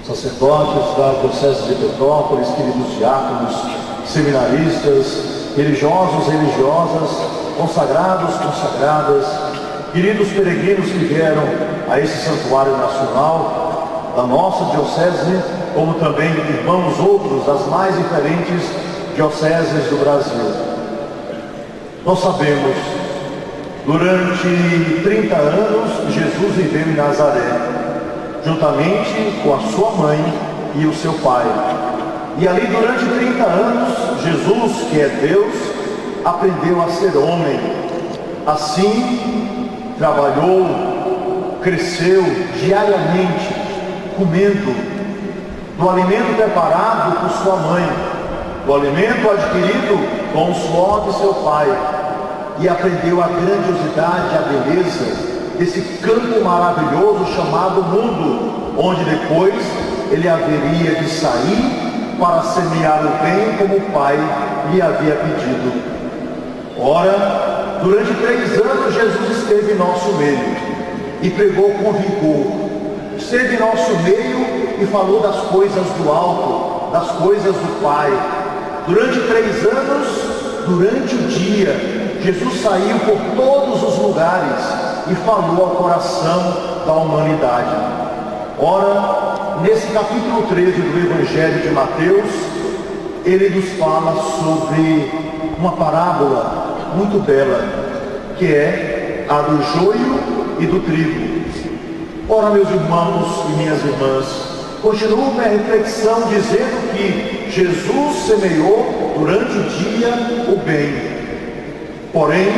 sacerdotes da Diocese de Petrópolis, queridos diáconos, seminaristas, religiosos e religiosas, consagrados, consagradas, queridos peregrinos que vieram a esse santuário nacional da nossa Diocese, como também irmãos outros das mais diferentes dioceses do Brasil. Nós sabemos, durante 30 anos, Jesus viveu em Nazaré, juntamente com a sua mãe e o seu pai. E ali, durante 30 anos, Jesus, que é Deus, aprendeu a ser homem. Assim, trabalhou, cresceu diariamente, comendo do alimento preparado por sua mãe, do alimento adquirido com o suor de seu pai, e aprendeu a grandiosidade, a beleza desse campo maravilhoso chamado mundo, onde depois ele haveria de sair para semear o bem como o pai lhe havia pedido. Ora, durante 3 anos Jesus esteve em nosso meio e pregou com vigor. Esteve em nosso meio e falou das coisas do alto, das coisas do Pai. Durante 3 anos, durante o dia, Jesus saiu por todos os lugares e falou ao coração da humanidade. Ora, nesse capítulo 13 do Evangelho de Mateus, ele nos fala sobre uma parábola muito bela, que é a do joio e do trigo. Ora, meus irmãos e minhas irmãs, continuo minha reflexão dizendo que Jesus semeou durante o dia o bem. Porém,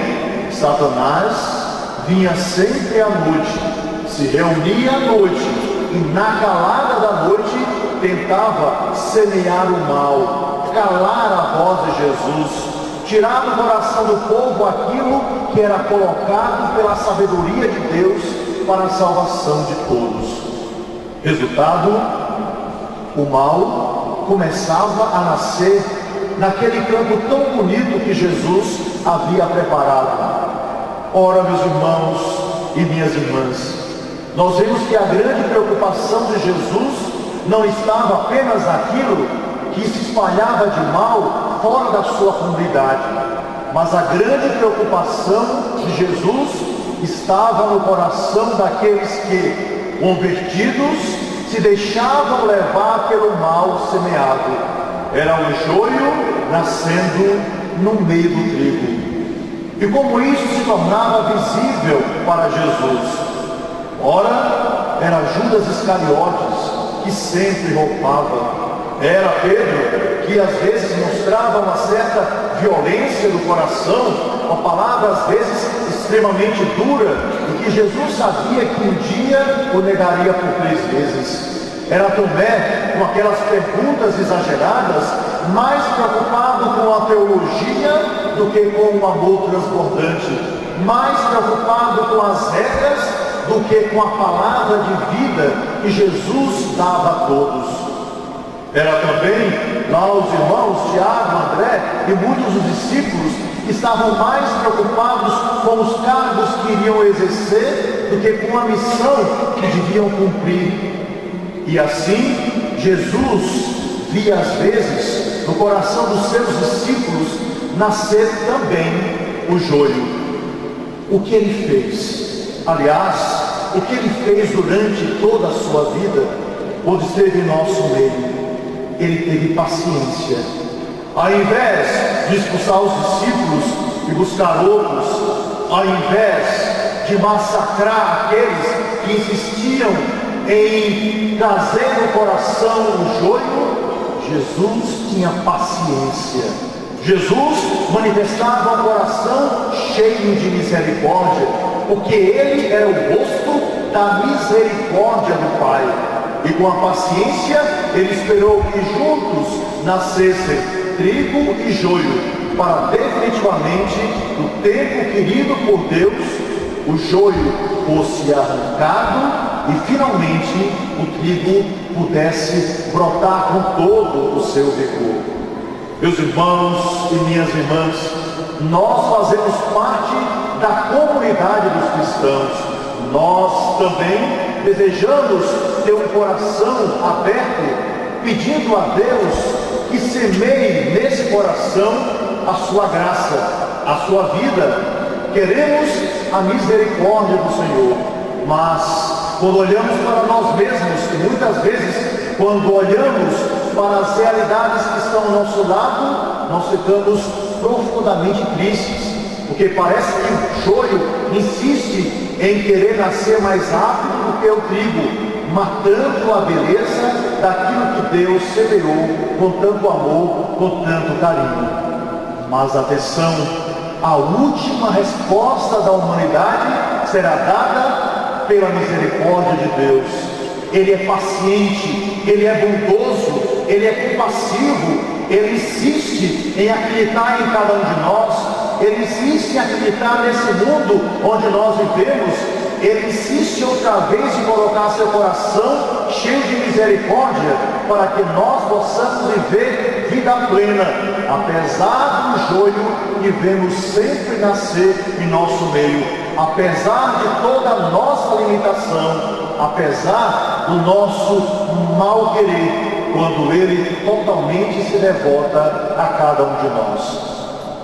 Satanás vinha sempre à noite, se reunia à noite e na calada da noite tentava semear o mal, calar a voz de Jesus, tirar do coração do povo aquilo que era colocado pela sabedoria de Deus para a salvação de todos. Resultado, o mal começava a nascer naquele campo tão bonito que Jesus havia preparado. Ora, meus irmãos e minhas irmãs, nós vemos que a grande preocupação de Jesus não estava apenas naquilo que se espalhava de mal fora da sua comunidade, mas a grande preocupação de Jesus estava no coração daqueles que, convertidos, se deixavam levar pelo mal semeado. Era o joio nascendo no meio do trigo. E como isso se tornava visível para Jesus? Ora, era Judas Iscariotes, que sempre roubava. Era Pedro, que às vezes mostrava uma certa violência do coração, uma palavra às vezes extremamente dura, e que Jesus sabia que um dia o negaria por 3 vezes. Era Tomé, com aquelas perguntas exageradas, mais preocupado com a teologia do que com o amor transbordante, mais preocupado com as regras do que com a palavra de vida que Jesus dava a todos. Era também lá os irmãos Tiago, André e muitos dos discípulos que estavam mais preocupados com os cargos que iriam exercer do que com a missão que deviam cumprir. E assim, Jesus via às vezes no coração dos seus discípulos nascer também o joio. O que ele fez? Aliás, o que ele fez durante toda a sua vida, quando esteve em nosso meio? Ele teve paciência. Ao invés de expulsar os discípulos e buscar outros, ao invés de massacrar aqueles que insistiam em trazer no coração o joio, Jesus tinha paciência. Jesus manifestava um coração cheio de misericórdia, porque ele era o rosto da misericórdia do Pai. E com a paciência, ele esperou que juntos nascessem trigo e joio, para definitivamente, no tempo querido por Deus, o joio fosse arrancado e finalmente o trigo pudesse brotar com todo o seu vigor. Meus irmãos e minhas irmãs, nós fazemos parte da comunidade dos cristãos. Nós também desejamos ter um coração aberto, pedindo a Deus que semeie nesse coração a sua graça, a sua vida. Queremos a misericórdia do Senhor, mas quando olhamos para nós mesmos, e muitas vezes quando olhamos para as realidades que estão ao nosso lado, nós ficamos profundamente tristes, porque parece que o joio insiste em querer nascer mais rápido do que o trigo, matando a beleza daquilo que Deus semeou com tanto amor, com tanto carinho. Mas atenção, a última resposta da humanidade será dada pela misericórdia de Deus. Ele é paciente, Ele é bondoso, Ele é compassivo, Ele insiste em acreditar em cada um de nós, Ele insiste em acreditar nesse mundo onde nós vivemos, Ele insiste outra vez em colocar seu coração cheio de misericórdia para que nós possamos viver vida plena, apesar do joio que vemos sempre nascer em nosso meio, apesar de toda a nossa limitação, apesar do nosso mal querer, quando Ele totalmente se devota a cada um de nós.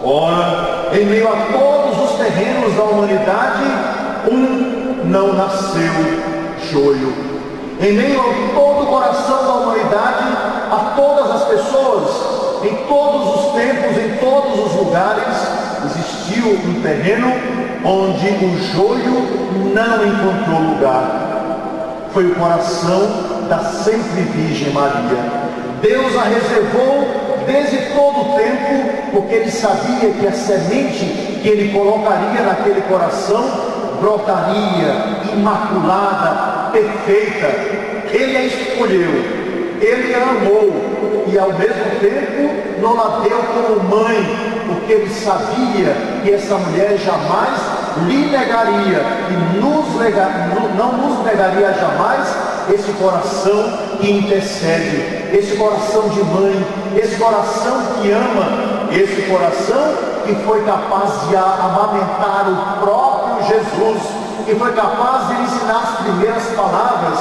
Ora, em meio a todos os terrenos da humanidade, não nasceu joio. Em meio a todo o coração da humanidade, a todas as pessoas, em todos os tempos, em todos os lugares, existiu um terreno onde o joio não encontrou lugar. Foi o coração da sempre Virgem Maria. Deus a reservou desde todo o tempo, porque Ele sabia que a semente que Ele colocaria naquele coração brotaria imaculada, perfeita. Ele a escolheu, Ele a amou e ao mesmo tempo não a deu como mãe, porque Ele sabia que essa mulher jamais lhe negaria e não nos negaria jamais esse coração que intercede, esse coração de mãe, esse coração que ama, esse coração que foi capaz de amamentar o próprio Jesus, que foi capaz de ensinar as primeiras palavras,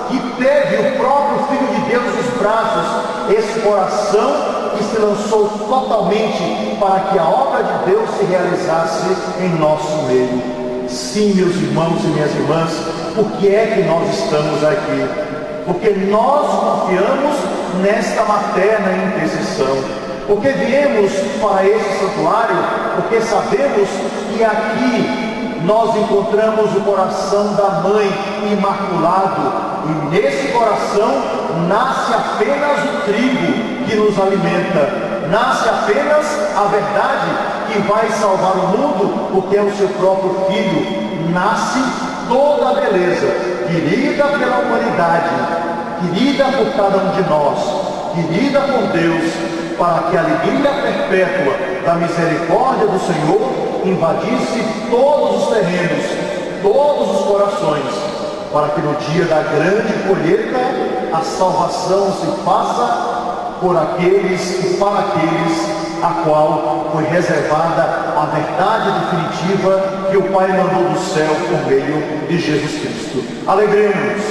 que teve o próprio Filho de Deus nos braços, esse coração que se lançou totalmente para que a obra de Deus se realizasse em nosso meio. Sim, meus irmãos e minhas irmãs, por que é que nós estamos aqui? Porque nós confiamos nesta materna intercessão, porque viemos para esse santuário, porque sabemos que aqui nós encontramos o coração da Mãe Imaculado, e nesse coração nasce apenas o trigo que nos alimenta, nasce apenas a verdade que vai salvar o mundo, porque é o seu próprio Filho, nasce toda a beleza, querida pela humanidade, querida por cada um de nós, querida por Deus, para que a alegria perpétua da misericórdia do Senhor invadisse todos os terrenos, todos os corações, para que no dia da grande colheita a salvação se faça por aqueles e para aqueles a qual foi reservada a verdade definitiva que o Pai mandou do céu por meio de Jesus Cristo. Alegremos-nos,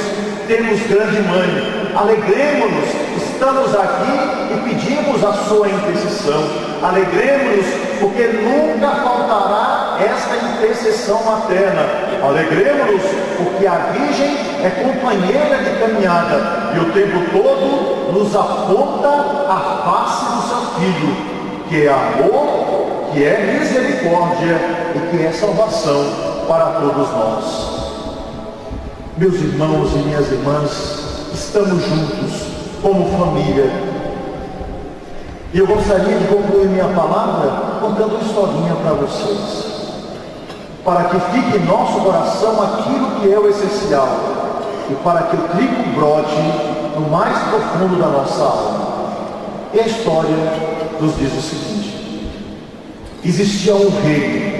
temos grande Mãe, alegremos-nos, estamos aqui e pedimos a sua intercessão. Alegremos-nos, porque nunca faltará esta intercessão materna. Alegremos-nos, porque a Virgem é companheira de caminhada e o tempo todo nos aponta a face do seu Filho, que é amor, que é misericórdia e que é salvação para todos nós. Meus irmãos e minhas irmãs, estamos juntos como família. E eu gostaria de concluir minha palavra contando uma historinha para vocês, para que fique em nosso coração aquilo que é o essencial e para que o trigo brote no mais profundo da nossa alma. E a história nos diz o seguinte: existia um reino,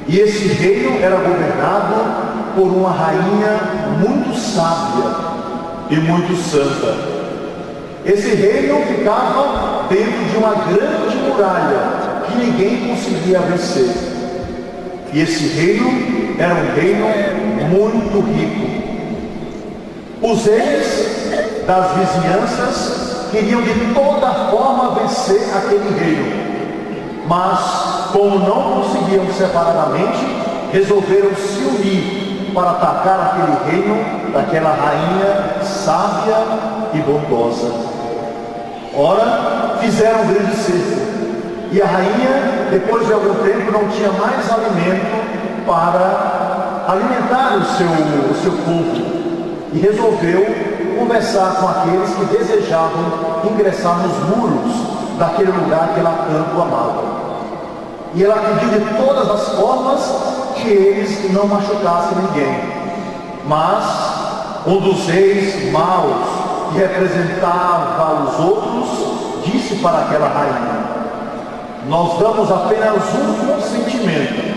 e esse reino era governado por uma rainha muito sábia e muito santa. Esse reino ficava dentro de uma grande muralha que ninguém conseguia vencer. E esse reino era um reino muito rico. Os reis das vizinhanças queriam de toda forma vencer aquele reino, mas como não conseguiam separadamente, resolveram se unir para atacar aquele reino daquela rainha sábia e bondosa. Ora, fizeram um grande cerco, e a rainha, depois de algum tempo, não tinha mais alimento para alimentar o seu povo, e resolveu conversar com aqueles que desejavam ingressar nos muros daquele lugar que ela tanto amava. E ela pediu de todas as formas que eles não machucassem ninguém. Mas um dos reis maus, que representava os outros, disse para aquela rainha: nós damos apenas um consentimento.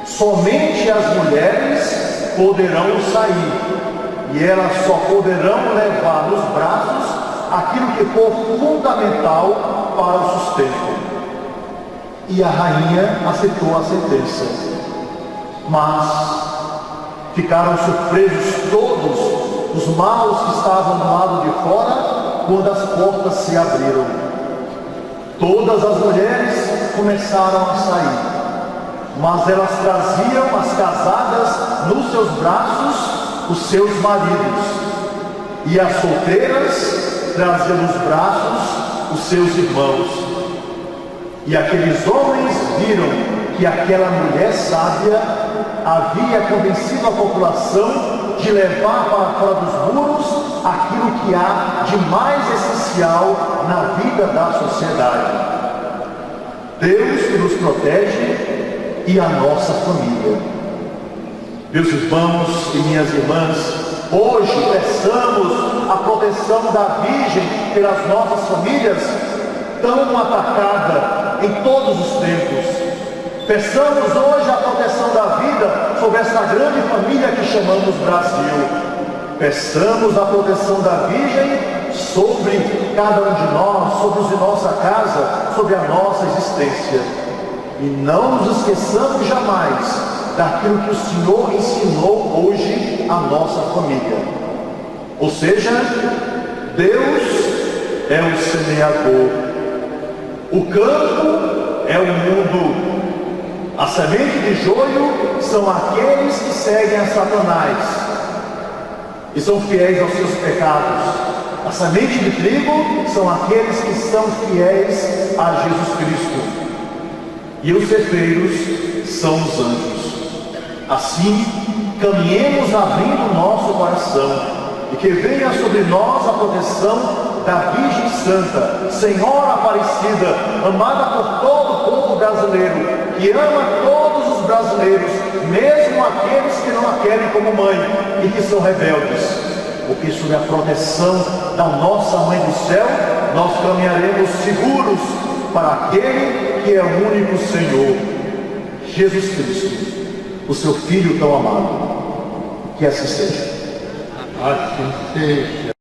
Somente as mulheres poderão sair, e elas só poderão levar nos braços aquilo que for fundamental para o sustento. E a rainha aceitou a sentença. Mas ficaram surpresos todos os maus que estavam do lado de fora quando as portas se abriram. Todas as mulheres começaram a sair, mas elas traziam as casadas nos seus braços os seus maridos, e as solteiras traziam nos braços os seus irmãos. E aqueles homens viram que aquela mulher sábia havia convencido a população de levar para fora dos muros aquilo que há de mais essencial na vida da sociedade: Deus que nos protege e a nossa família. Meus irmãos e minhas irmãs, hoje peçamos a proteção da Virgem pelas nossas famílias, tão atacada em todos os tempos. Peçamos hoje a proteção da vida sobre essa grande família que chamamos Brasil. Peçamos a proteção da Virgem sobre cada um de nós, sobre os de nossa casa, sobre a nossa existência. E não nos esqueçamos jamais daquilo que o Senhor ensinou hoje à nossa família. Ou seja, Deus é o semeador, o campo é o mundo, a semente de joio são aqueles que seguem a Satanás e são fiéis aos seus pecados. A semente de trigo são aqueles que são fiéis a Jesus Cristo, e os cefeiros são os anjos. Assim, caminhemos abrindo o nosso coração, e que venha sobre nós a proteção da Virgem Santa, Senhora Aparecida, amada por todo o povo brasileiro, que ama todos os brasileiros, mesmo aqueles que não a querem como mãe e que são rebeldes. Porque sob a proteção da nossa Mãe do Céu, nós caminharemos seguros para aquele que é o único Senhor, Jesus Cristo, o seu Filho tão amado. Que assim seja. Assim seja.